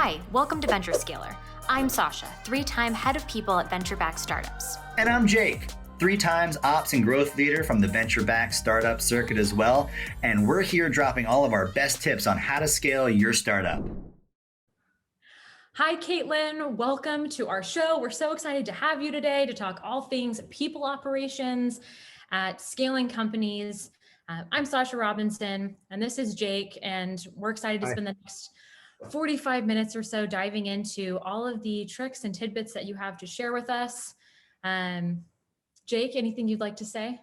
Hi, welcome to Venture Scaler. I'm Sasha, three-time head of people at venture-backed startups. And I'm Jake, 3 times ops and growth leader from the venture-backed startup circuit as well. And we're here dropping all of our best tips on how to scale your startup. Hi, Kaitlyn. Welcome to our show. We're so excited to have you today to talk all things people operations at scaling companies. I'm Sasha Robinson, and this is Jake, and we're excited to spend the next 45 minutes or so diving into all of the tricks and tidbits that you have to share with us. Jake, anything you'd like to say?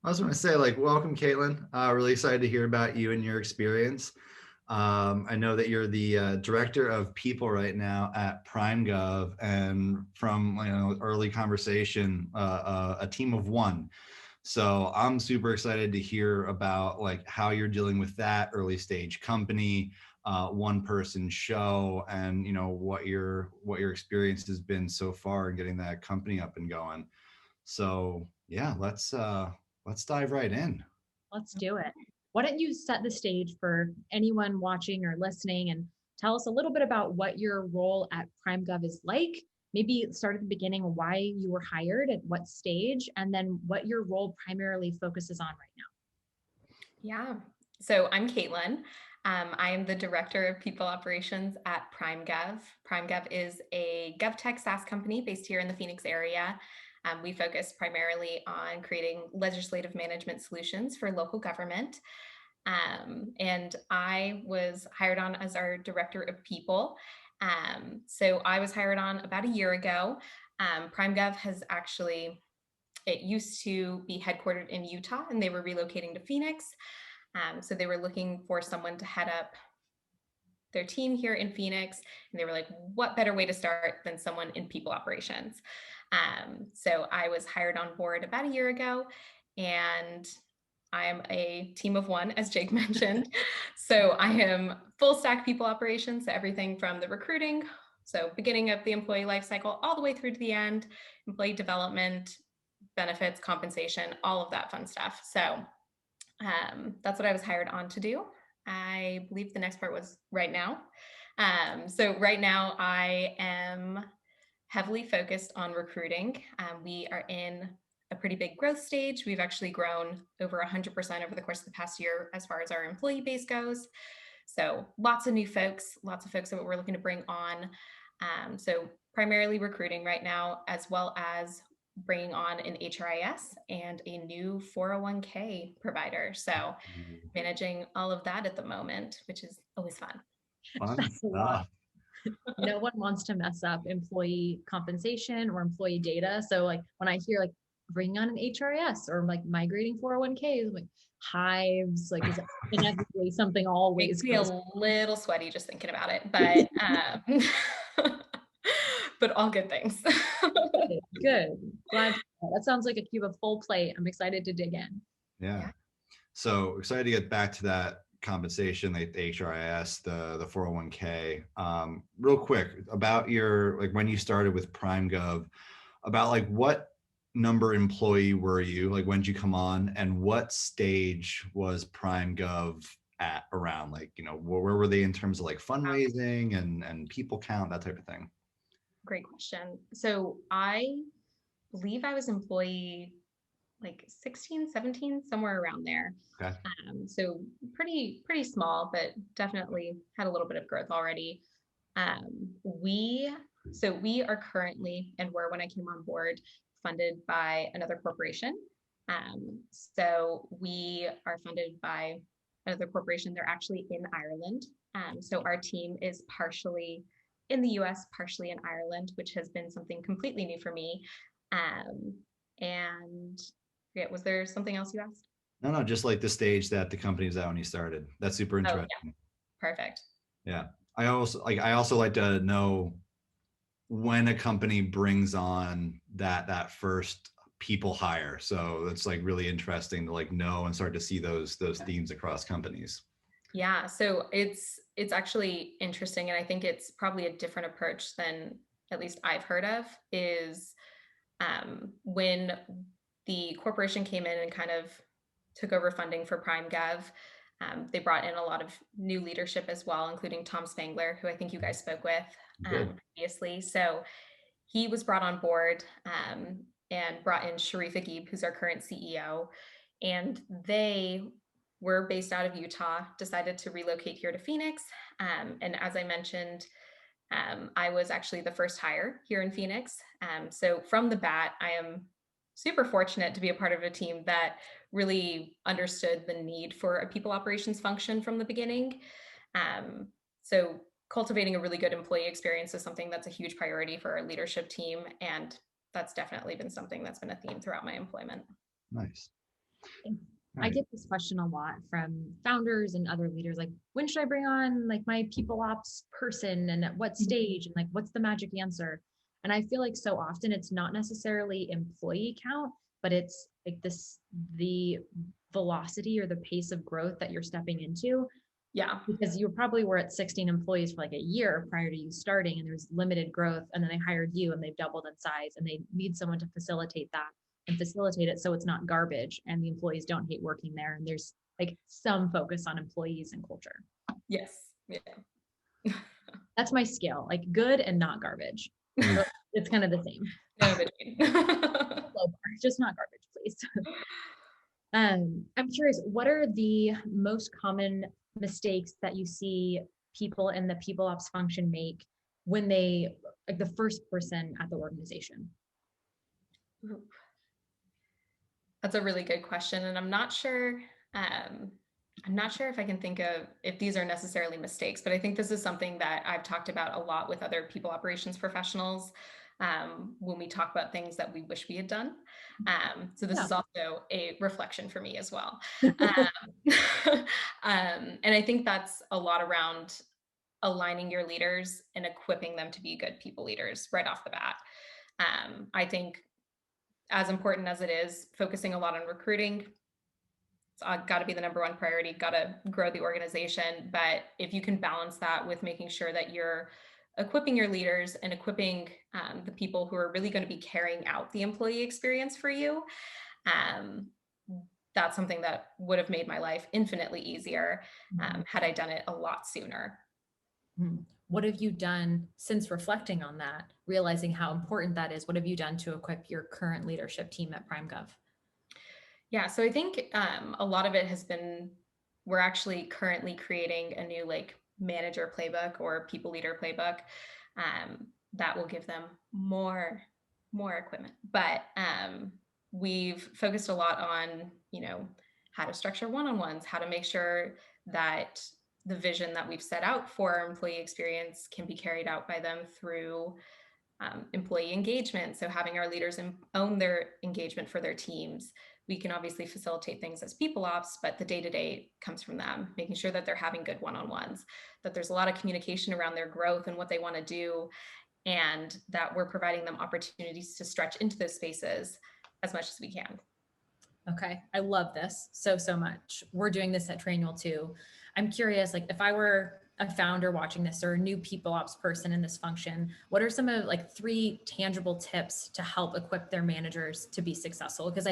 I was going to say, welcome, Kaitlyn. Really excited to hear about you and your experience. I know that you're the director of people right now at PrimeGov, and from early conversation, a team of 1. So I'm super excited to hear about how you're dealing with that early stage company, 1-person show, and what your experience has been so far in getting that company up and going. So yeah, let's dive right in. Let's do it. Why don't you set the stage for anyone watching or listening and tell us a little bit about what your role at PrimeGov is like? Maybe start at the beginning, why you were hired, at what stage, and then what your role primarily focuses on right now. Yeah, so I'm Kaitlyn. I am the Director of People Operations at PrimeGov. PrimeGov is a GovTech SaaS company based here in the Phoenix area. We focus primarily on creating legislative management solutions for local government. And I was hired on as our Director of People. So I was hired on about a year ago. PrimeGov has actually, it used to be headquartered in Utah, and they were relocating to Phoenix. So they were looking for someone to head up their team here in Phoenix. And they were like, what better way to start than someone in people operations? So I was hired on board about a year ago, and I'm a team of 1, as Jake mentioned. So I am full stack people operations, so everything from the recruiting, so beginning of the employee life cycle, all the way through to the end, employee development, benefits, compensation, all of that fun stuff. So that's what I was hired on to do. I believe the next part was right now. So right now I am heavily focused on recruiting. We are in a pretty big growth stage. We've actually grown over 100% over the course of the past year as far as our employee base goes. So lots of new folks, lots of folks that we're looking to bring on. So primarily recruiting right now, as well as bringing on an HRIS and a new 401k provider. So managing all of that at the moment, which is always fun. Fun stuff. No one wants to mess up employee compensation or employee data. So when I hear bringing on an HRIS or migrating 401ks, hives, is inevitably something always makes me a little sweaty just thinking about it, but but all good things. Good. Glad that sounds like you have a full plate. I'm excited to dig in. Yeah. So excited to get back to that compensation, the HRIS, the 401k. Real quick about your when you started with PrimeGov, about what number employee were you? When did you come on, and what stage was PrimeGov at around? Where were they in terms of fundraising and people count, that type of thing? Great question. So I believe I was employee 16, 17, somewhere around there. Okay. So pretty small, but definitely had a little bit of growth already. We are currently, and were when I came on board, funded by another corporation. So we are funded by another corporation. They're actually in Ireland. So our team is partially in the US, partially in Ireland, which has been something completely new for me. And yeah, was there something else you asked? No, just the stage that the company was at when you started. That's super interesting. Oh, yeah. Perfect. Yeah. I also like to know when a company brings on that first people hire. So it's really interesting to know and start to see those themes across companies. Yeah, so it's actually interesting, and I think it's probably a different approach than at least I've heard of, is when the corporation came in and kind of took over funding for PrimeGov, They brought in a lot of new leadership as well, including Tom Spangler, who I think you guys spoke with Good. previously. So he was brought on board and brought in Sharif Agib, who's our current CEO. And they were based out of Utah, decided to relocate here to Phoenix. And as I mentioned, I was actually the first hire here in Phoenix. So from the bat, I am super fortunate to be a part of a team that really understood the need for a people operations function from the beginning. So cultivating a really good employee experience is something that's a huge priority for our leadership team. And that's definitely been something that's been a theme throughout my employment. Nice. I get this question a lot from founders and other leaders, like, when should I bring on like my people ops person and at what stage and like what's the magic answer? And I feel like so often it's not necessarily employee count, but it's like the velocity or the pace of growth that you're stepping into. Yeah. Because you probably were at 16 employees for like a year prior to you starting, and there was limited growth, and then they hired you and they've doubled in size, and they need someone to facilitate that and facilitate it so it's not garbage and the employees don't hate working there, and there's like some focus on employees and culture. Yes. Yeah. That's my scale, like good and not garbage. So it's kind of the same. No between. Low bar, just not garbage, please. I'm curious, what are the most common mistakes that you see people in the people ops function make when they, like the first person at the organization? That's a really good question. And I'm not sure if I can think of if these are necessarily mistakes, but I think this is something that I've talked about a lot with other people operations professionals when we talk about things that we wish we had done. So this is also a reflection for me as well. And I think that's a lot around aligning your leaders and equipping them to be good people leaders right off the bat. I think as important as it is, focusing a lot on recruiting, it's got to be the number one priority, got to grow the organization. But if you can balance that with making sure that you're equipping your leaders and equipping the people who are really going to be carrying out the employee experience for you, that's something that would have made my life infinitely easier had I done it a lot sooner. What have you done since reflecting on that, realizing how important that is? What have you done to equip your current leadership team at PrimeGov? Yeah, so I think a lot of it has been, we're actually currently creating a new like manager playbook or people leader playbook that will give them more equipment. But we've focused a lot on, how to structure one-on-ones, how to make sure that the vision that we've set out for our employee experience can be carried out by them through employee engagement. So having our leaders own their engagement for their teams. We can obviously facilitate things as people ops, but the day-to-day comes from them, making sure that they're having good one-on-ones, that there's a lot of communication around their growth and what they want to do, and that we're providing them opportunities to stretch into those spaces as much as we can. Okay, I love this so much. We're doing this at Trainual too. I'm curious, like if I were a founder watching this or a new people ops person in this function, what are some of like 3 tangible tips to help equip their managers to be successful? Because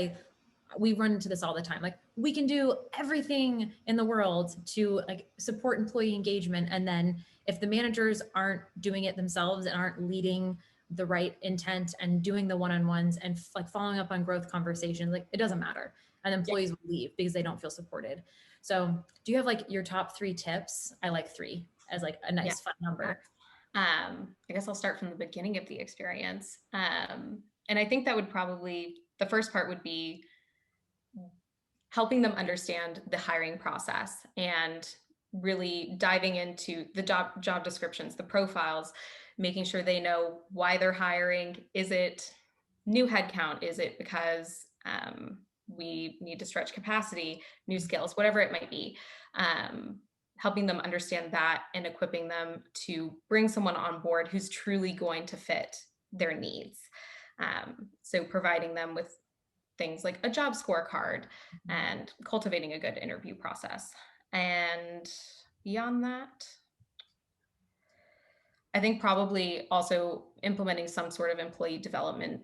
we run into this all the time. Like we can do everything in the world to like support employee engagement. And then if the managers aren't doing it themselves and aren't leading the right intent and doing the one-on-ones and like following up on growth conversations, like it doesn't matter. And employees will leave because they don't feel supported. So do you have like your top 3 tips? I like 3 as like a nice fun number. I guess I'll start from the beginning of the experience. And I think that would probably, the first part would be helping them understand the hiring process and really diving into the job descriptions, the profiles, making sure they know why they're hiring. Is it new headcount? Is it because we need to stretch capacity, new skills, whatever it might be? Helping them understand that and equipping them to bring someone on board who's truly going to fit their needs. So providing them with things like a job scorecard and cultivating a good interview process. And beyond that, I think probably also implementing some sort of employee development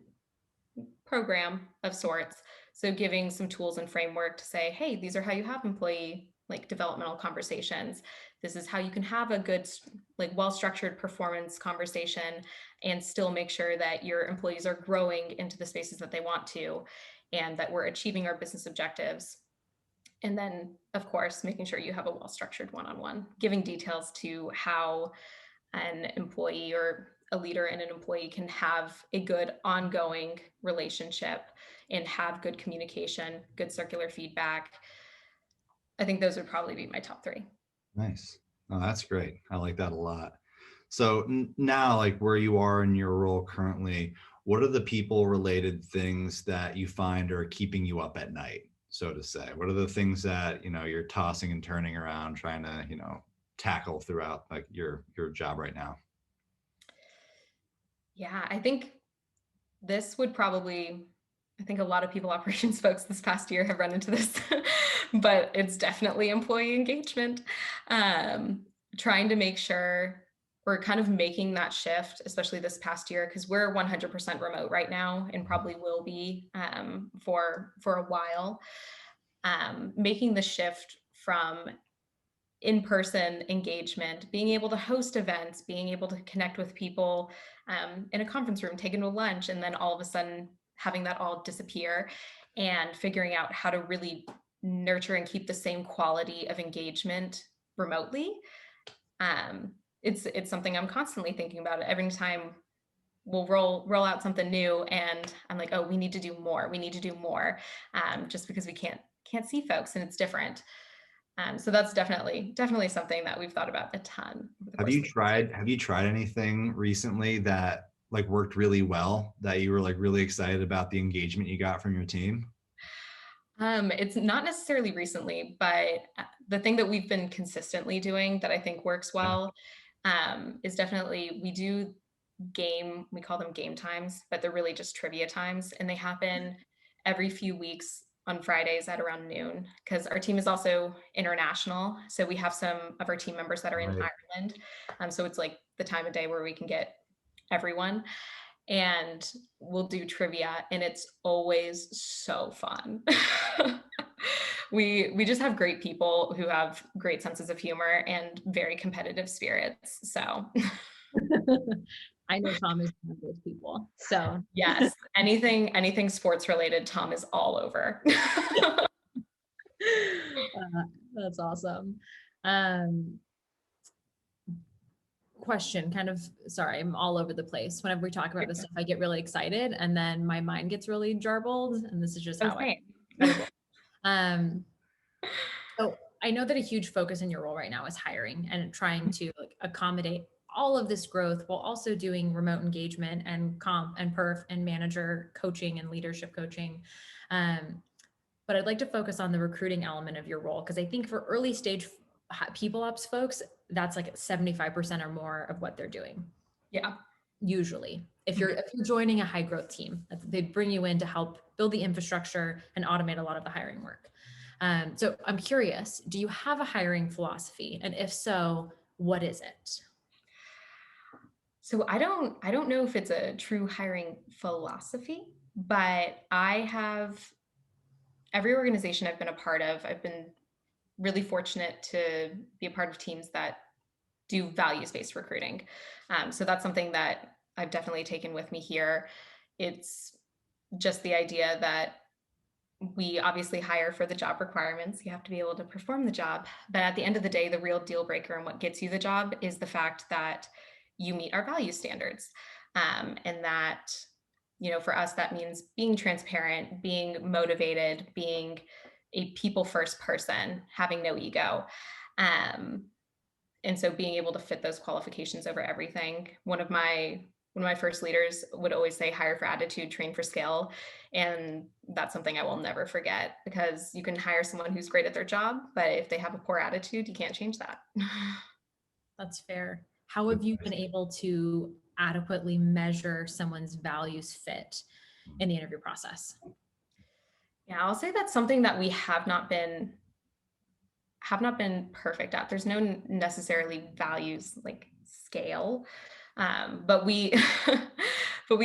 program of sorts. So giving some tools and framework to say, hey, these are how you have employee like developmental conversations. This is how you can have a good, like well-structured performance conversation and still make sure that your employees are growing into the spaces that they want to, and that we're achieving our business objectives. And then, of course, making sure you have a well-structured one-on-one, giving details to how an employee or a leader and an employee can have a good ongoing relationship and have good communication, good circular feedback. I think those would probably be my top three. Nice. Oh, that's great. I like that a lot. So now, like where you are in your role currently, what are the people related things that you find are keeping you up at night, so to say? What are the things that, you're tossing and turning around, trying to, tackle throughout like your job right now? Yeah, I think this would probably, I think a lot of people operations folks this past year have run into this, but it's definitely employee engagement. Trying to make sure we're kind of making that shift, especially this past year, because we're 100% remote right now and probably will be for a while. Making the shift from in-person engagement, being able to host events, being able to connect with people in a conference room, taking a lunch, and then all of a sudden having that all disappear, and figuring out how to really nurture and keep the same quality of engagement remotely. It's something I'm constantly thinking about. Every time we'll roll out something new, and I'm like, oh, we need to do more. We need to do more, just because we can't see folks, and it's different. So that's definitely something that we've thought about a ton. Have you tried anything recently that like worked really well, that you were like really excited about the engagement you got from your team? It's not necessarily recently, but the thing that we've been consistently doing that I think works well is definitely, we call them game times, but they're really just trivia times. And they happen every few weeks on Fridays at around noon, because our team is also international. So we have some of our team members that are in Ireland. So it's like the time of day where we can get everyone, and we'll do trivia, and it's always so fun. We just have great people who have great senses of humor and very competitive spirits. So I know Tom is one of those people. So yes, anything sports related, Tom is all over. that's awesome. Question, kind of, sorry, I'm all over the place. Whenever we talk about this stuff, I get really excited and then my mind gets really jarbled, and this is just how so I know that a huge focus in your role right now is hiring and trying to like accommodate all of this growth while also doing remote engagement and comp and perf and manager coaching and leadership coaching. But I'd like to focus on the recruiting element of your role, because I think for early stage people ops folks, that's like 75% or more of what they're doing. Yeah. Usually, if you're joining a high growth team, they bring you in to help build the infrastructure and automate a lot of the hiring work. So I'm curious, do you have a hiring philosophy? And if so, what is it? So I don't know if it's a true hiring philosophy, but every organization I've been a part of, I've been really fortunate to be a part of teams that do values-based recruiting. So that's something that I've definitely taken with me here. It's just the idea that we obviously hire for the job requirements. You have to be able to perform the job. But at the end of the day, the real deal breaker and what gets you the job is the fact that you meet our value standards. And that, for us, that means being transparent, being motivated, being a people first person, having no ego. And so being able to fit those qualifications over everything. One of my first leaders would always say, hire for attitude, train for skill. And that's something I will never forget, because you can hire someone who's great at their job, but if they have a poor attitude, you can't change that. That's fair. How have you been able to adequately measure someone's values fit in the interview process? Yeah, I'll say that's something that we have not been perfect at. There's no necessarily values like scale, but we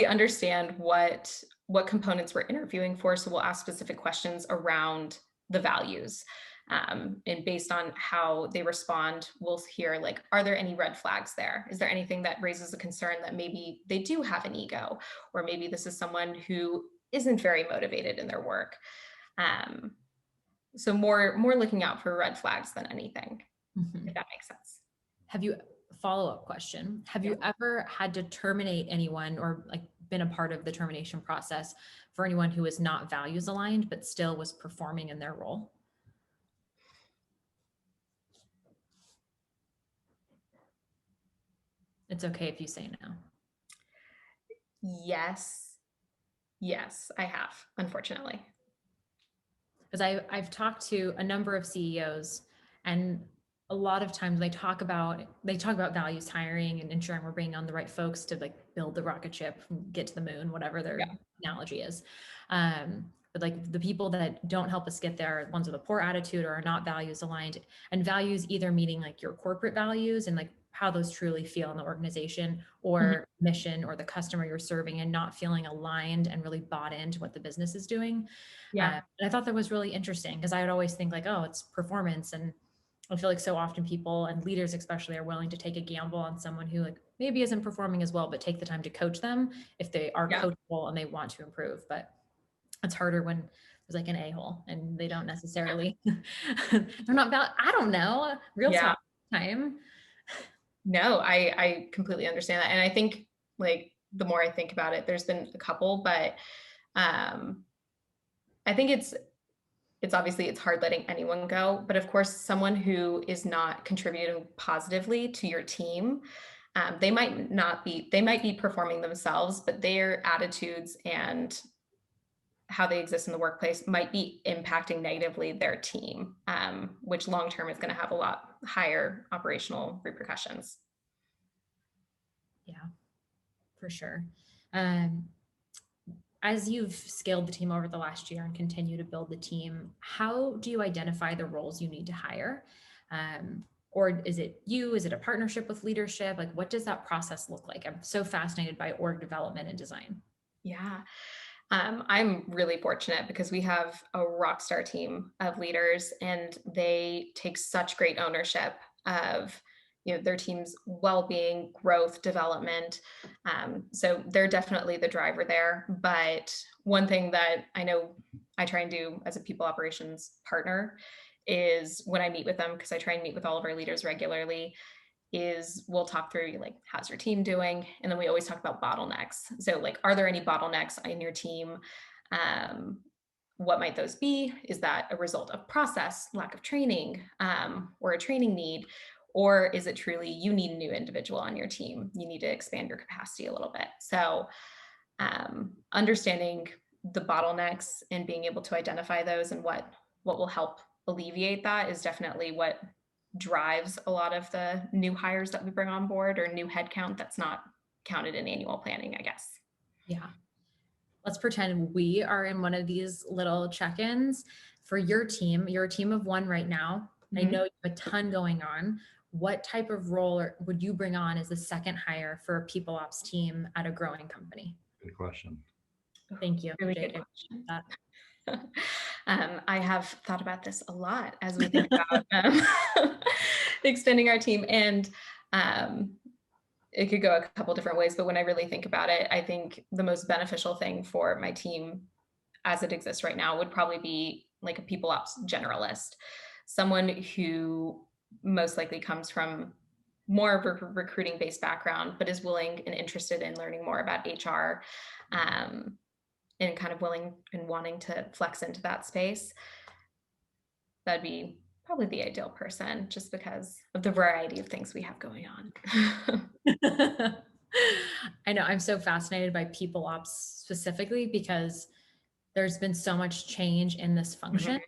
understand what components we're interviewing for. So we'll ask specific questions around the values. And based on how they respond, we'll hear like, are there any red flags there? Is there anything that raises a concern that maybe they do have an ego, or maybe this is someone who isn't very motivated in their work? So more looking out for red flags than anything, if that makes sense. Have you, follow-up question, have you ever had to terminate anyone or like been a part of the termination process for anyone who is not values aligned, but still was performing in their role? It's okay if you say no. Yes, I have, unfortunately. Because I've talked to a number of CEOs, and a lot of times they talk about values hiring and ensuring we're bringing on the right folks to like build the rocket ship, get to the moon, whatever their analogy is. But like the people that don't help us get there are ones with a poor attitude or are not values aligned, and values either meaning like your corporate values and like how those truly feel in the organization, or mission, or the customer you're serving, and not feeling aligned and really bought into what the business is doing. And I thought that was really interesting, because I would always think like, oh, it's performance. And I feel like so often people, and leaders especially, are willing to take a gamble on someone who like maybe isn't performing as well, but take the time to coach them if they are coachable and they want to improve. But it's harder when there's like an a-hole and they don't necessarily, they're not I don't know, real talk time. No, I completely understand that. And I think like the more I think about it, there's been a couple, but I think it's obviously it's hard letting anyone go, but of course, someone who is not contributing positively to your team, they might be performing themselves, but their attitudes and how they exist in the workplace might be impacting negatively their team, which long-term is going to have a lot higher operational repercussions. Yeah, for sure. As you've scaled the team over the last year and continue to build the team, how do you identify the roles you need to hire? Or is it you? Is it a partnership with leadership? Like, what does that process look like? I'm so fascinated by org development and design. Yeah. I'm really fortunate because we have a rock star team of leaders, and they take such great ownership of their team's well-being, growth, development. So they're definitely the driver there. But one thing that I know I try and do as a people operations partner is when I meet with them, because I try and meet with all of our leaders regularly, is we'll talk through like, how's your team doing? And then we always talk about bottlenecks. So like, are there any bottlenecks in your team? What might those be? Is that a result of process, lack of training, or a training need? Or is it truly you need a new individual on your team? You need to expand your capacity a little bit. So understanding the bottlenecks and being able to identify those and what will help alleviate that is definitely what drives a lot of the new hires that we bring on board, or new headcount that's not counted in annual planning, I guess. Yeah. Let's pretend we are in one of these little check-ins for your team. You're a team of one right now. I know you have a ton going on. What type of role would you bring on as the second hire for a people ops team at a growing company? Good question. Thank you. Really Jake. good question. I have thought about this a lot as we think about expanding our team, and it could go a couple different ways, but when I really think about it, I think the most beneficial thing for my team as it exists right now would probably be like a people ops generalist, someone who most likely comes from more of a recruiting based background, but is willing and interested in learning more about HR, and kind of willing and wanting to flex into that space. That'd be probably the ideal person, just because of the variety of things we have going on. I know, I'm so fascinated by people ops specifically because there's been so much change in this function.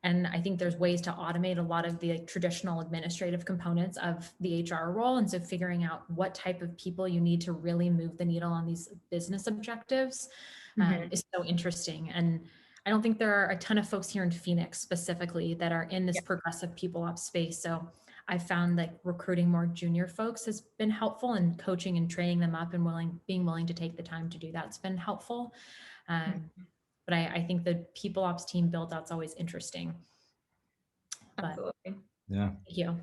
And I think there's ways to automate a lot of the traditional administrative components of the HR role. And so figuring out what type of people you need to really move the needle on these business objectives is so interesting. And I don't think there are a ton of folks here in Phoenix specifically that are in this progressive people ops space. So I found like recruiting more junior folks has been helpful, and coaching and training them up and being willing to take the time to do that's been helpful. But I think the people ops team build out's always interesting. But Absolutely. Yeah. thank you.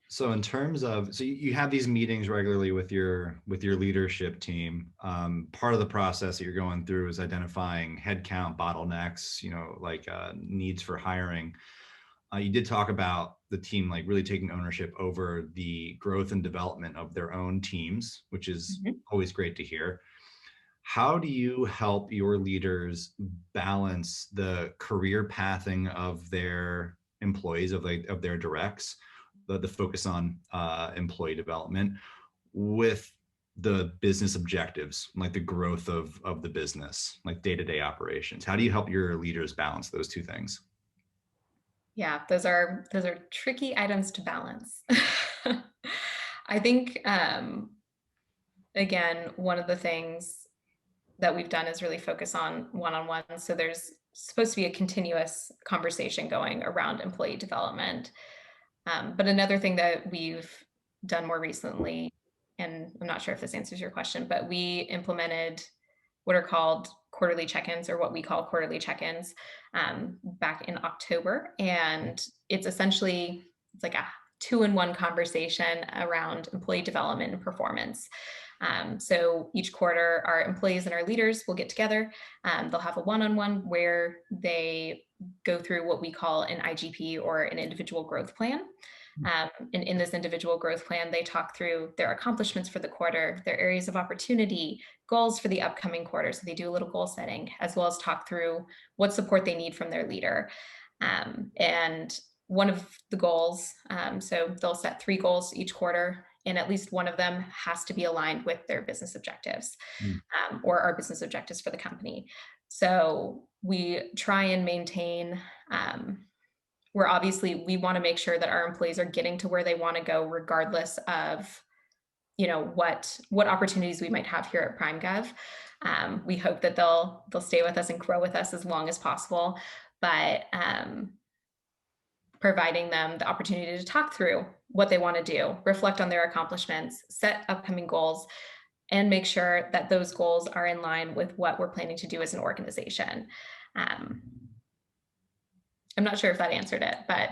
So in terms of, so you have these meetings regularly with your leadership team. Part of the process that you're going through is identifying headcount bottlenecks, like needs for hiring. You did talk about the team like really taking ownership over the growth and development of their own teams, which is always great to hear. How do you help your leaders balance the career pathing of their employees, of their directs, the focus on employee development, with the business objectives, like the growth of the business, like day-to-day operations? How do you help your leaders balance those two things? Yeah, those are tricky items to balance. I think again, one of the things that we've done is really focus on one-on-one. So there's supposed to be a continuous conversation going around employee development. But another thing that we've done more recently, and I'm not sure if this answers your question, but we implemented what are called quarterly check-ins, or what we call quarterly check-ins, back in October. And it's essentially, it's like a 2-in-1 conversation around employee development and performance. So each quarter, our employees and our leaders will get together. They'll have a one-on-one where they go through what we call an IGP, or an individual growth plan. And in this individual growth plan, they talk through their accomplishments for the quarter, their areas of opportunity, goals for the upcoming quarter. So they do a little goal setting, as well as talk through what support they need from their leader. And one of the goals, so they'll set 3 goals each quarter, and at least one of them has to be aligned with their business objectives, or our business objectives for the company. So we try and maintain, where obviously we want to make sure that our employees are getting to where they want to go, regardless of, what opportunities we might have here at PrimeGov. We hope that they'll stay with us and grow with us as long as possible, but providing them the opportunity to talk through what they want to do, reflect on their accomplishments, set upcoming goals, and make sure that those goals are in line with what we're planning to do as an organization. I'm not sure if that answered it, but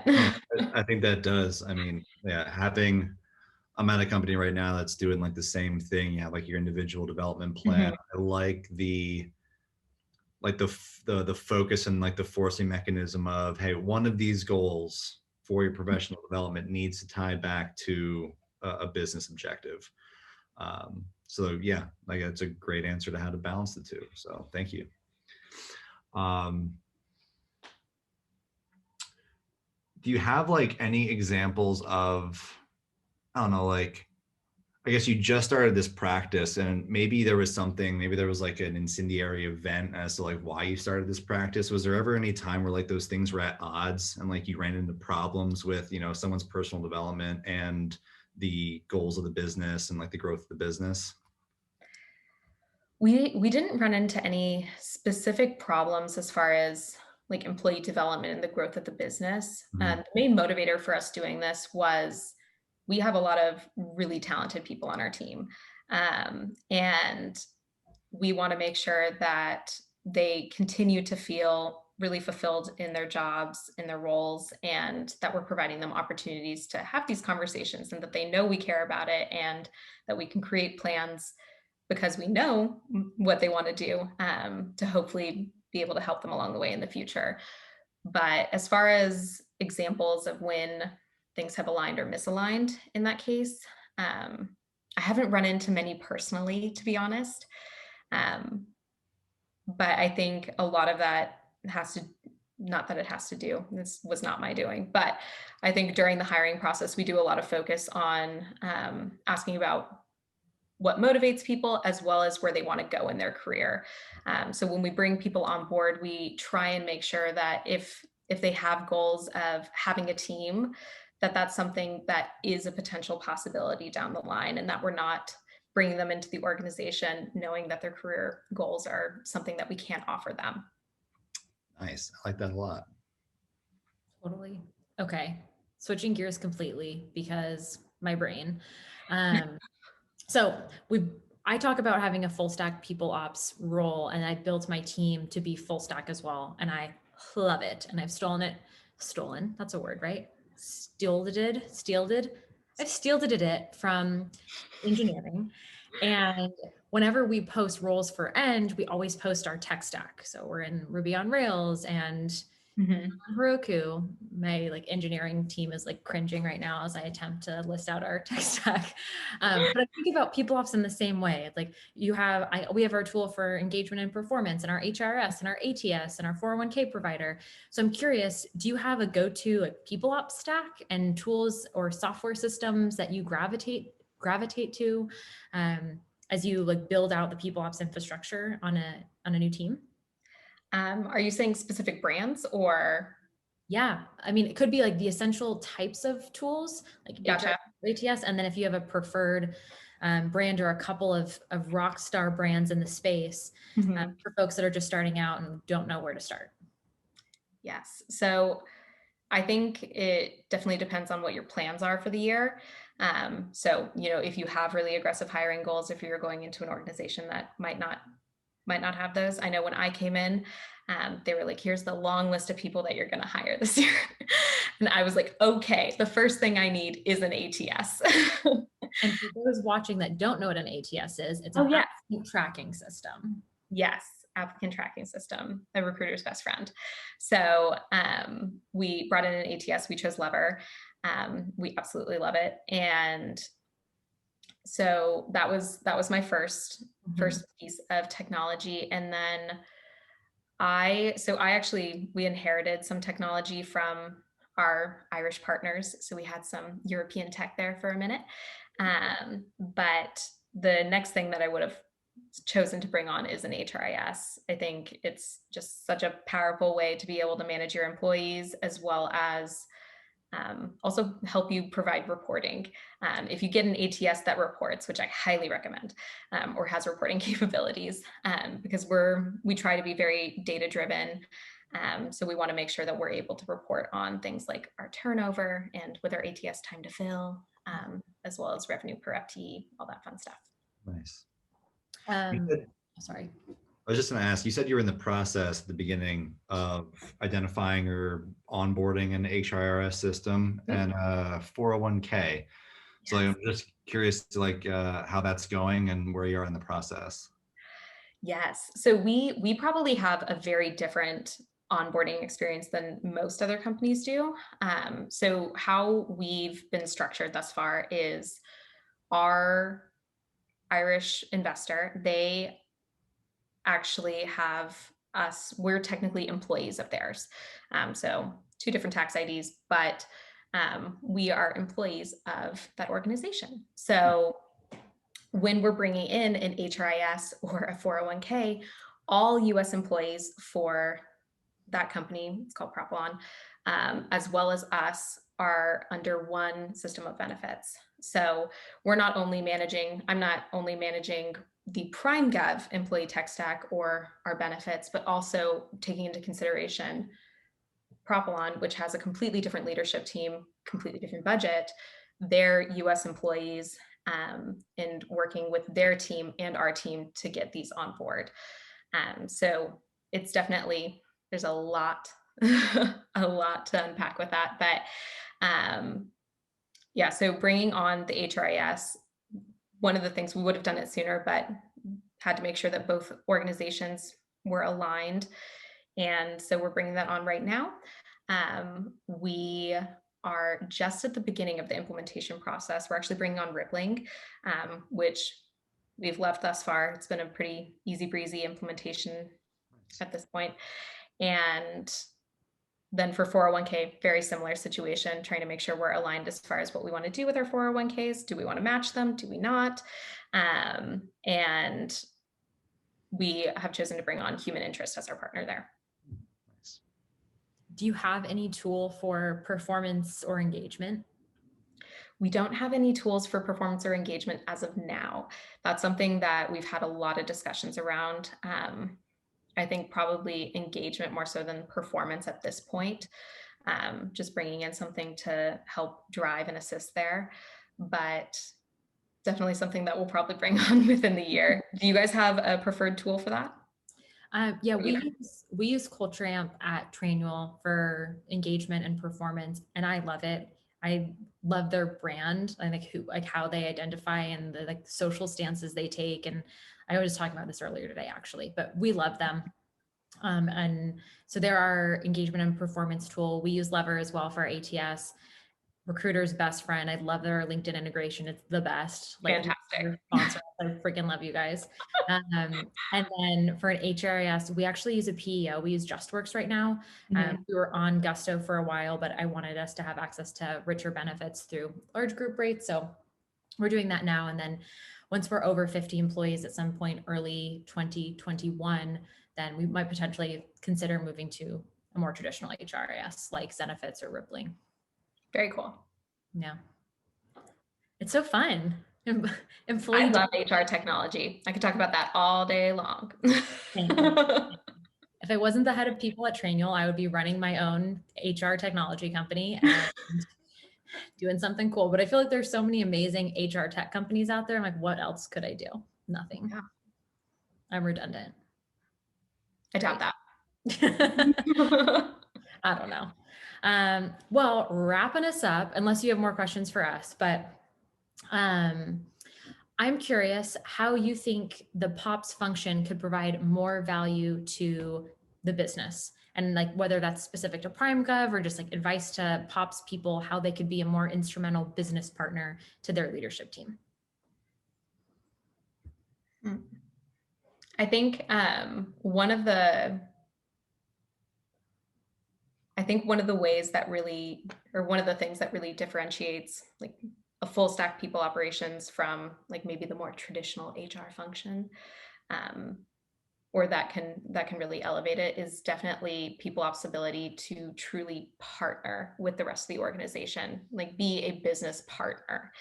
I think that does. I mean, yeah, I'm at a company right now that's doing like the same thing. You have like your individual development plan. I like the focus and like the forcing mechanism of, hey, one of these goals for your professional development needs to tie back to a business objective. So yeah, like that's a great answer to how to balance the two. So thank you. Do you have like any examples of, I don't know, like, I guess you just started this practice and maybe there was like an incendiary event as to like why you started this practice. Was there ever any time where like those things were at odds and like you ran into problems with, someone's personal development and the goals of the business and like the growth of the business? we didn't run into any specific problems as far as like employee development and the growth of the business. The main motivator for us doing this was we have a lot of really talented people on our team. And we want to make sure that they continue to feel really fulfilled in their jobs, in their roles, and that we're providing them opportunities to have these conversations, and that they know we care about it, and that we can create plans because we know what they want to do, to hopefully be able to help them along the way in the future. But as far as examples of when things have aligned or misaligned in that case, I haven't run into many personally, to be honest. But I think a lot of that has to, not that it has to do, this was not my doing, but I think during the hiring process, we do a lot of focus on asking about what motivates people, as well as where they want to go in their career. So when we bring people on board, we try and make sure that if they have goals of having a team, that's something that is a potential possibility down the line, and that we're not bringing them into the organization knowing that their career goals are something that we can't offer them. Nice. I like that a lot. Totally. Okay. Switching gears completely because my brain. So I talk about having a full stack people ops role, and I built my team to be full stack as well. And I love it. And I've stolen it stolen. That's a word, right? Stealded. I've stealded it from engineering. And whenever we post roles for End, we always post our tech stack. So we're in Ruby on Rails and Heroku. My engineering team is cringing right now as I attempt to list out our tech stack. But I think about people ops in the same way. We have our tool for engagement and performance, and our HRIS and our ATS and our 401k provider. So I'm curious, do you have a go-to people ops stack and tools or software systems that you gravitate to as you build out the people ops infrastructure on a new team? Are you saying specific brands or? Yeah, I mean, it could be the essential types of tools, Gotcha. ATS, and then if you have a preferred brand or a couple of rock star brands in the space for folks that are just starting out and don't know where to start. Yes. So I think it definitely depends on what your plans are for the year. So, if you have really aggressive hiring goals, if you're going into an organization that might not have those. I know when I came in, they were like, here's the long list of people that you're going to hire this year. And I was like, okay, the first thing I need is an ATS. And for those watching that don't know what an ATS is, it's an applicant tracking system. Yes, applicant tracking system, a recruiter's best friend. So we brought in an ATS, we chose Lever. We absolutely love it. And so that was my first piece of technology. And then we inherited some technology from our Irish partners. So we had some European tech there for a minute. But the next thing that I would have chosen to bring on is an HRIS. I think it's just such a powerful way to be able to manage your employees as well as also help you provide reporting. If you get an ATS that reports, which I highly recommend, or has reporting capabilities, because we try to be very data driven. So we want to make sure that we're able to report on things like our turnover and with our ATS time to fill, as well as revenue per FTE, all that fun stuff. Nice. Sorry. I was just going to ask, you said you were in the process at the beginning of identifying or onboarding an HRIS system and a 401k. So I'm just curious to how that's going and where you are in the process. Yes. So we probably have a very different onboarding experience than most other companies do. So how we've been structured thus far is our Irish investor, they actually have us, we're technically employees of theirs. So two different tax IDs, but we are employees of that organization. So when we're bringing in an HRIS or a 401k, all US employees for that company, it's called Propelon, as well as us are under one system of benefits. So I'm not only managing the PrimeGov employee tech stack or our benefits, but also taking into consideration Propelon, which has a completely different leadership team, completely different budget, their US employees, and working with their team and our team to get these on board. So it's definitely, there's a lot to unpack with that. But so bringing on the HRIS, one of the things we would have done it sooner, but had to make sure that both organizations were aligned. And so we're bringing that on right now. We are just at the beginning of the implementation process. We're actually bringing on Rippling, which we've left thus far. It's been a pretty easy breezy implementation at this point. And then for 401k, very similar situation, trying to make sure we're aligned as far as what we want to do with our 401ks. Do we want to match them? Do we not? And we have chosen to bring on Human Interest as our partner there. Do you have any tool for performance or engagement? We don't have any tools for performance or engagement as of now. That's something that we've had a lot of discussions around. I think probably engagement more so than performance at this point, just bringing in something to help drive and assist there, but definitely something that we'll probably bring on within the year. Do you guys have a preferred tool for that? Yeah, What do you we use Culture Amp at Trainual for engagement and performance, and I love it. I love their brand. I think how they identify and the like social stances they take. And I was talking about this earlier today, actually, but we love them. And so they're our engagement and performance tool. We use Lever as well for our ATS. Recruiter's best friend. I love their LinkedIn integration. It's the best. Like Fantastic. sponsor. I freaking love you guys. And then for an HRIS, we actually use a PEO. We use JustWorks right now. We were on Gusto for a while, but I wanted us to have access to richer benefits through large group rates. So we're doing that now. And then once we're over 50 employees at some point early 2021, then we might potentially consider moving to a more traditional HRIS like Zenefits or Rippling. Very cool. Yeah. It's so fun. I love HR technology. I could talk about that all day long. If I wasn't the head of people at Trainual, I would be running my own HR technology company and doing something cool. But I feel like there's so many amazing HR tech companies out there. I'm like, what else could I do? Nothing. Yeah. I'm redundant. I doubt that. I don't know. Well, wrapping us up, unless you have more questions for us, but I'm curious how you think the POPs function could provide more value to the business, and like whether that's specific to PrimeGov or just like advice to POPs people, how they could be a more instrumental business partner to their leadership team. I think one of the ways that really, or one of the things that really differentiates like a full stack people operations from like maybe the more traditional HR function, or that can really elevate it, is definitely people ops ability to truly partner with the rest of the organization, like be a business partner.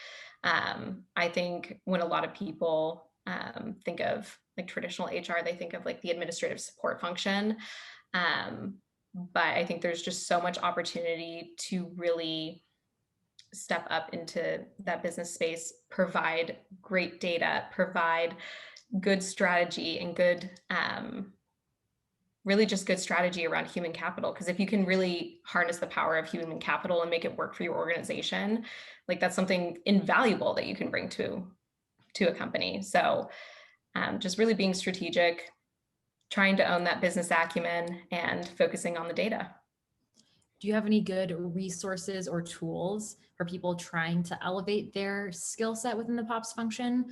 I think when a lot of people think of like traditional HR, they think of like the administrative support function. But I think there's just so much opportunity to really step up into that business space, provide great data, provide good strategy and good, really just good strategy around human capital. Because if you can really harness the power of human capital and make it work for your organization, like that's something invaluable that you can bring to a company. So just really being strategic, trying to own that business acumen and focusing on the data. Do you have any good resources or tools for people trying to elevate their skill set within the POPs function,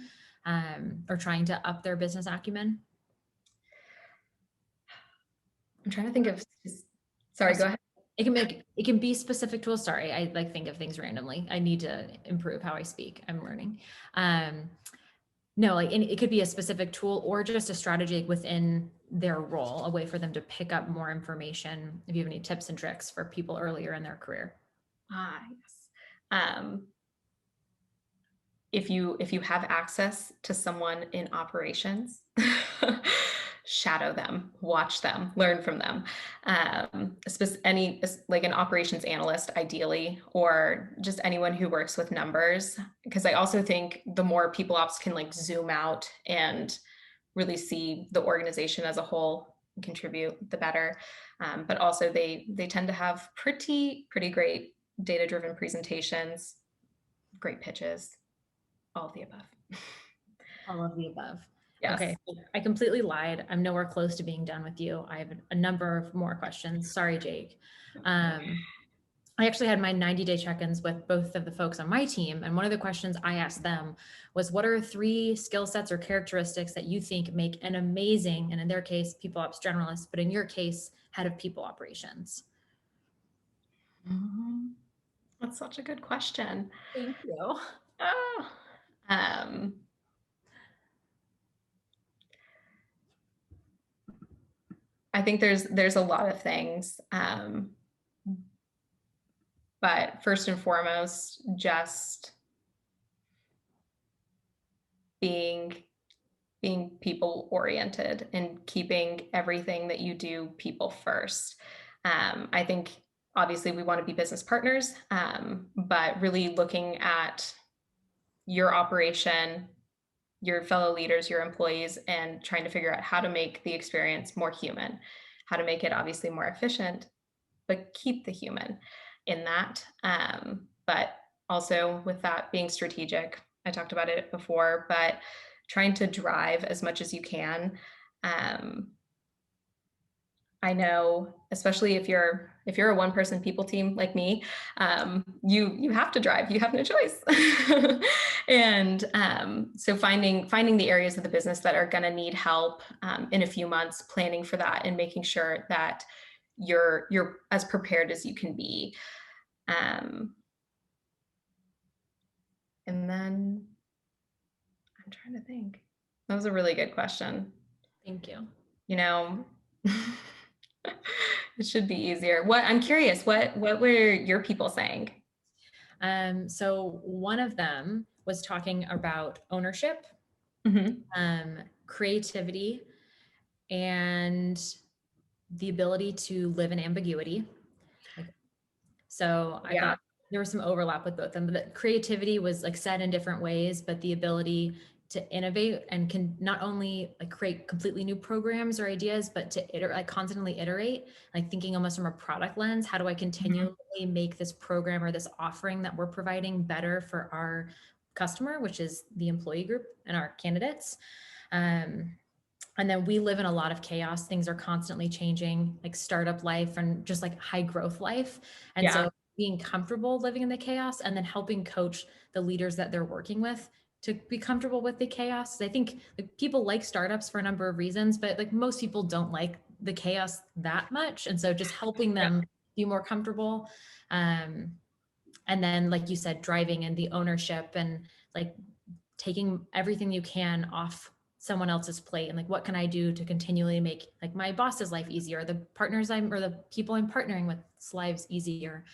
or trying to up their business acumen? I'm trying to think of, sorry, go ahead. It can be specific tools. Sorry, I like think of things randomly. I need to improve how I speak. I'm learning. No, like it could be a specific tool or just a strategy within their role, a way for them to pick up more information. If you have any tips and tricks for people earlier in their career. Yes. If you have access to someone in operations, shadow them, watch them, learn from them. Any like an operations analyst, ideally, or just anyone who works with numbers. Because I also think the more people ops can like zoom out and really see the organization as a whole and contribute, the better. But also they tend to have pretty great data-driven presentations, great pitches, all of the above. All of the above. Yes. Okay, I completely lied. I'm nowhere close to being done with you. I have a number of more questions. Sorry, Jake. I actually had my 90-day check-ins with both of the folks on my team. And one of the questions I asked them was, what are 3 skill sets or characteristics that you think make an amazing, and in their case, people ops generalist, but in your case, head of people operations? That's such a good question. Thank you. Oh. I think there's a lot of things. But first and foremost, just being people oriented and keeping everything that you do people first. I think obviously we want to be business partners, but really looking at your operation, your fellow leaders, your employees, and trying to figure out how to make the experience more human, how to make it obviously more efficient, but keep the human in that. But also with that being strategic, I talked about it before, but trying to drive as much as you can. Um, I know, especially if you're a one person people team like me, you have to drive. You have no choice. And so finding the areas of the business that are going to need help in a few months, planning for that, and making sure that you're as prepared as you can be. And then I'm trying to think. That was a really good question. Thank you. You know, it should be easier. I'm curious, what were your people saying? So one of them was talking about ownership, creativity, and the ability to live in ambiguity. So I thought there was some overlap with both of them, but the creativity was like said in different ways, but the ability to innovate and can not only like create completely new programs or ideas, but to constantly iterate, like thinking almost from a product lens. How do I continually make this program or this offering that we're providing better for our customer, which is the employee group and our candidates? And then we live in a lot of chaos. Things are constantly changing, like startup life and just like high growth life. And so being comfortable living in the chaos and then helping coach the leaders that they're working with to be comfortable with the chaos. I think like people like startups for a number of reasons, but like most people don't like the chaos that much. And so just helping them be more comfortable. And then, like you said, driving and the ownership and like taking everything you can off someone else's plate and like, what can I do to continually make like my boss's life easier, the people I'm partnering with's lives easier.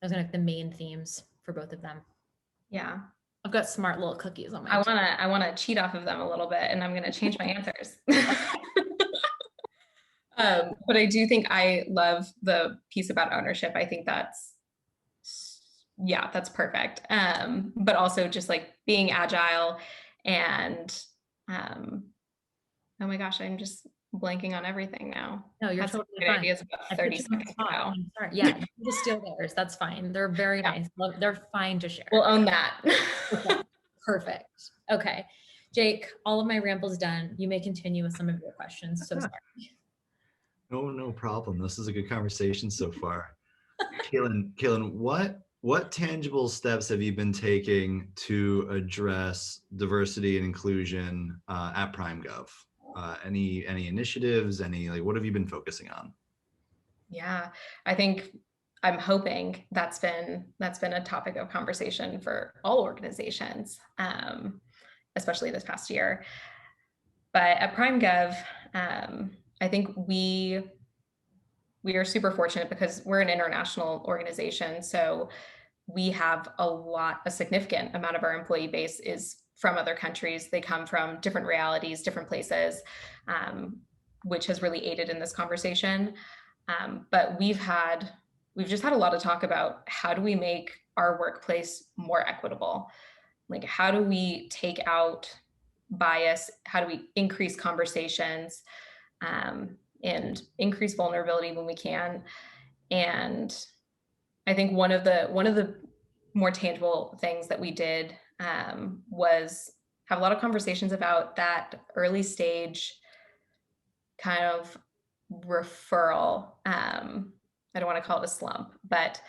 Those are like the main themes for both of them. Yeah. I've got smart little cookies on my I want to cheat off of them a little bit, and I'm going to change my answers. But I do think I love the piece about ownership. I think that's perfect. But also just like being agile and oh my gosh, I'm just blanking on everything now. No, you're totally fine. Ideas about 30 seconds ago. Yeah, just steal theirs. That's fine. They're very nice. They're fine to share. We'll own that. Perfect. Okay. Jake, all of my rambles done. You may continue with some of your questions. So sorry. No problem. This is a good conversation so far. Kaitlyn, what tangible steps have you been taking to address diversity and inclusion at PrimeGov? Any initiatives? What have you been focusing on? Yeah, I think I'm hoping that's been a topic of conversation for all organizations, especially this past year. But at PrimeGov, I think we are super fortunate because we're an international organization. So we have a significant amount of our employee base is from other countries. They come from different realities, different places, which has really aided in this conversation. But we've just had a lot of talk about how do we make our workplace more equitable? Like, how do we take out bias? How do we increase conversations and increase vulnerability when we can? And I think one of the more tangible things that we did was have a lot of conversations about that early stage kind of referral. I don't want to call it a slump, but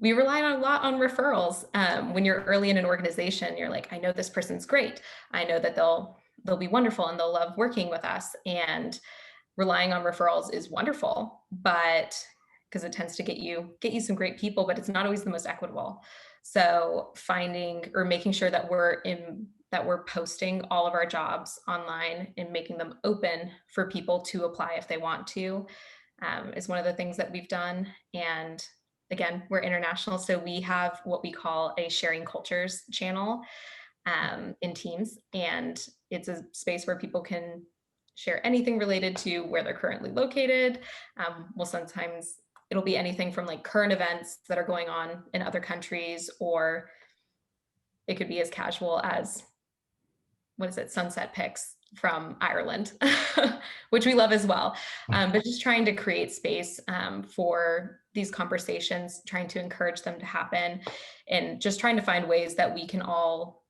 we rely a lot on referrals. When you're early in an organization, you're like, I know this person's great. I know that they'll be wonderful and they'll love working with us. And relying on referrals is wonderful, but because it tends to get you some great people, but it's not always the most equitable. So finding or making sure that we're posting all of our jobs online and making them open for people to apply if they want to is one of the things that we've done. And again, we're international, so we have what we call a sharing cultures channel in Teams, and it's a space where people can share anything related to where they're currently located. Well, sometimes it'll be anything from like current events that are going on in other countries, or it could be as casual as what is it, sunset pics from Ireland, which we love as well. But just trying to create space for these conversations, trying to encourage them to happen, and just trying to find ways that we can all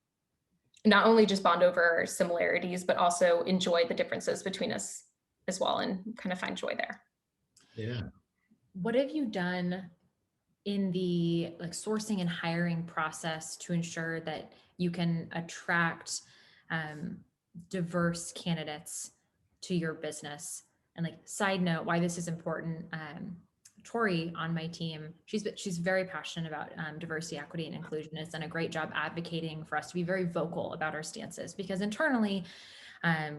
not only just bond over similarities, but also enjoy the differences between us as well and kind of find joy there. Yeah. What have you done in the like sourcing and hiring process to ensure that you can attract diverse candidates to your business? And like side note, why this is important, Tori on my team, she's very passionate about diversity, equity, and inclusion, has done a great job advocating for us to be very vocal about our stances, because internally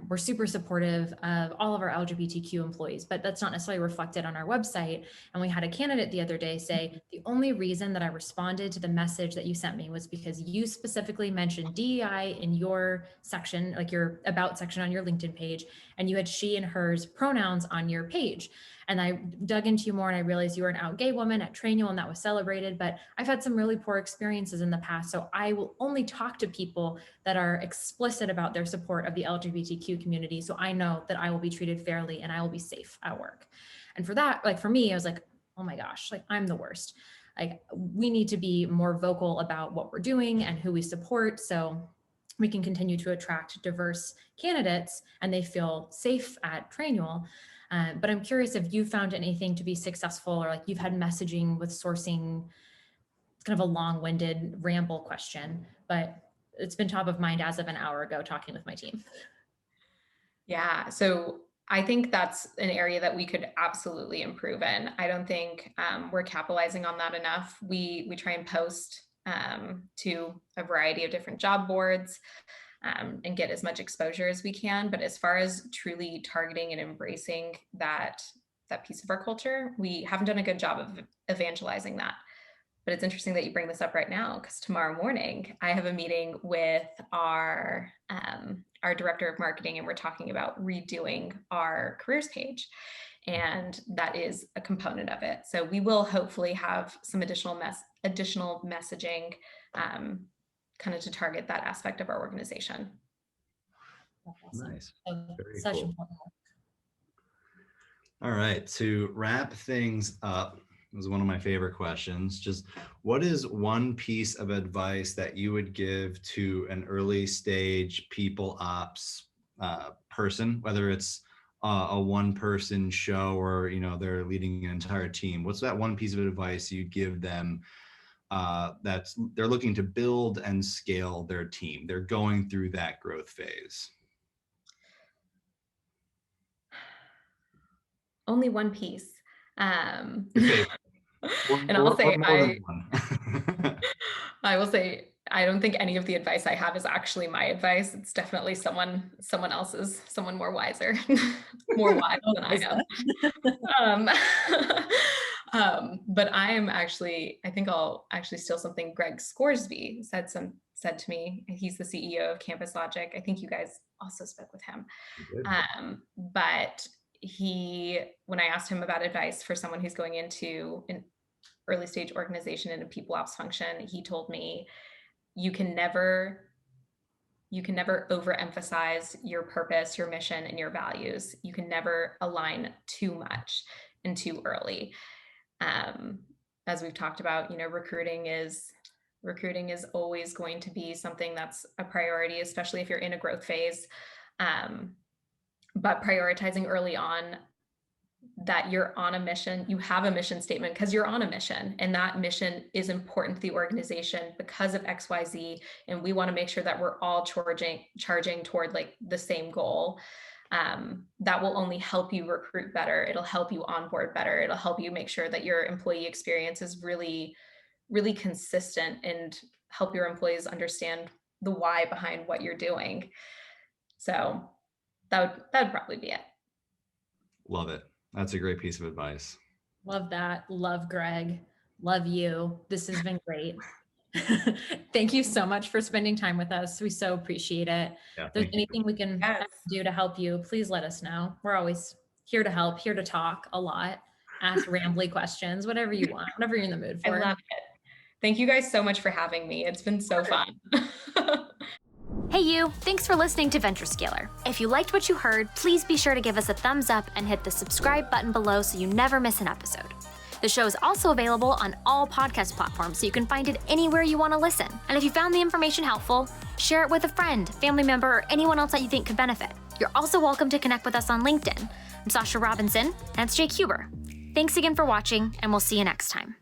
we're super supportive of all of our LGBTQ employees, but that's not necessarily reflected on our website. And we had a candidate the other day say, the only reason that I responded to the message that you sent me was because you specifically mentioned DEI in your section, like your about section on your LinkedIn page, and you had she and hers pronouns on your page. And I dug into you more and I realized you were an out gay woman at Trainual, and that was celebrated, but I've had some really poor experiences in the past. So I will only talk to people that are explicit about their support of the LGBTQ community. So I know that I will be treated fairly and I will be safe at work. And for that, like for me, I was like, oh my gosh, like I'm the worst. Like we need to be more vocal about what we're doing and who we support, so we can continue to attract diverse candidates and they feel safe at Trainual. But I'm curious if you found anything to be successful, or like you've had messaging with sourcing. It's kind of a long-winded ramble question, but it's been top of mind as of an hour ago talking with my team. Yeah, so I think that's an area that we could absolutely improve in. I don't think we're capitalizing on that enough. We try and post to a variety of different job boards and get as much exposure as we can. But as far as truly targeting and embracing that piece of our culture, we haven't done a good job of evangelizing that. But it's interesting that you bring this up right now, because tomorrow morning I have a meeting with our director of marketing, and we're talking about redoing our careers page. And that is a component of it. So we will hopefully have some additional messaging kind of to target that aspect of our organization. Nice. Very Such cool. important work. All right, to wrap things up, it was one of my favorite questions. Just what is one piece of advice that you would give to an early stage people ops person, whether it's a one person show or, you know, they're leading an entire team? What's that one piece of advice you'd give them they're looking to build and scale their team? They're going through that growth phase. Only one piece. Okay. And I'll say, I will say, I don't think any of the advice I have is actually my advice. It's definitely someone else's, someone more wiser, more wise than I am. But I think I'll actually steal something Greg Scoresby said to me. He's the CEO of Campus Logic. I think you guys also spoke with him. But when I asked him about advice for someone who's going into an early stage organization in a people ops function, he told me, you can never overemphasize your purpose, your mission, and your values. You can never align too much and too early. As we've talked about, you know, recruiting is always going to be something that's a priority, especially if you're in a growth phase. But prioritizing early on that you're on a mission, you have a mission statement because you're on a mission, and that mission is important to the organization because of XYZ. And we want to make sure that we're all charging toward like the same goal. That will only help you recruit better. It'll help you onboard better. It'll help you make sure that your employee experience is really, really consistent and help your employees understand the why behind what you're doing. So that would probably be it. Love it. That's a great piece of advice. Love that. Love Greg. Love you. This has been great. Thank you so much for spending time with us. We so appreciate it. Yeah, If there's anything we can Yes. do to help you, please let us know. We're always here to help, here to talk a lot, ask rambly questions, whatever you want, whatever you're in the mood for. I love it. Thank you guys so much for having me. It's been so fun. Hey you, thanks for listening to Venture Scaler. If you liked what you heard, please be sure to give us a thumbs up and hit the subscribe button below so you never miss an episode. The show is also available on all podcast platforms, so you can find it anywhere you want to listen. And if you found the information helpful, share it with a friend, family member, or anyone else that you think could benefit. You're also welcome to connect with us on LinkedIn. I'm Sasha Robinson, and it's Jake Huber. Thanks again for watching, and we'll see you next time.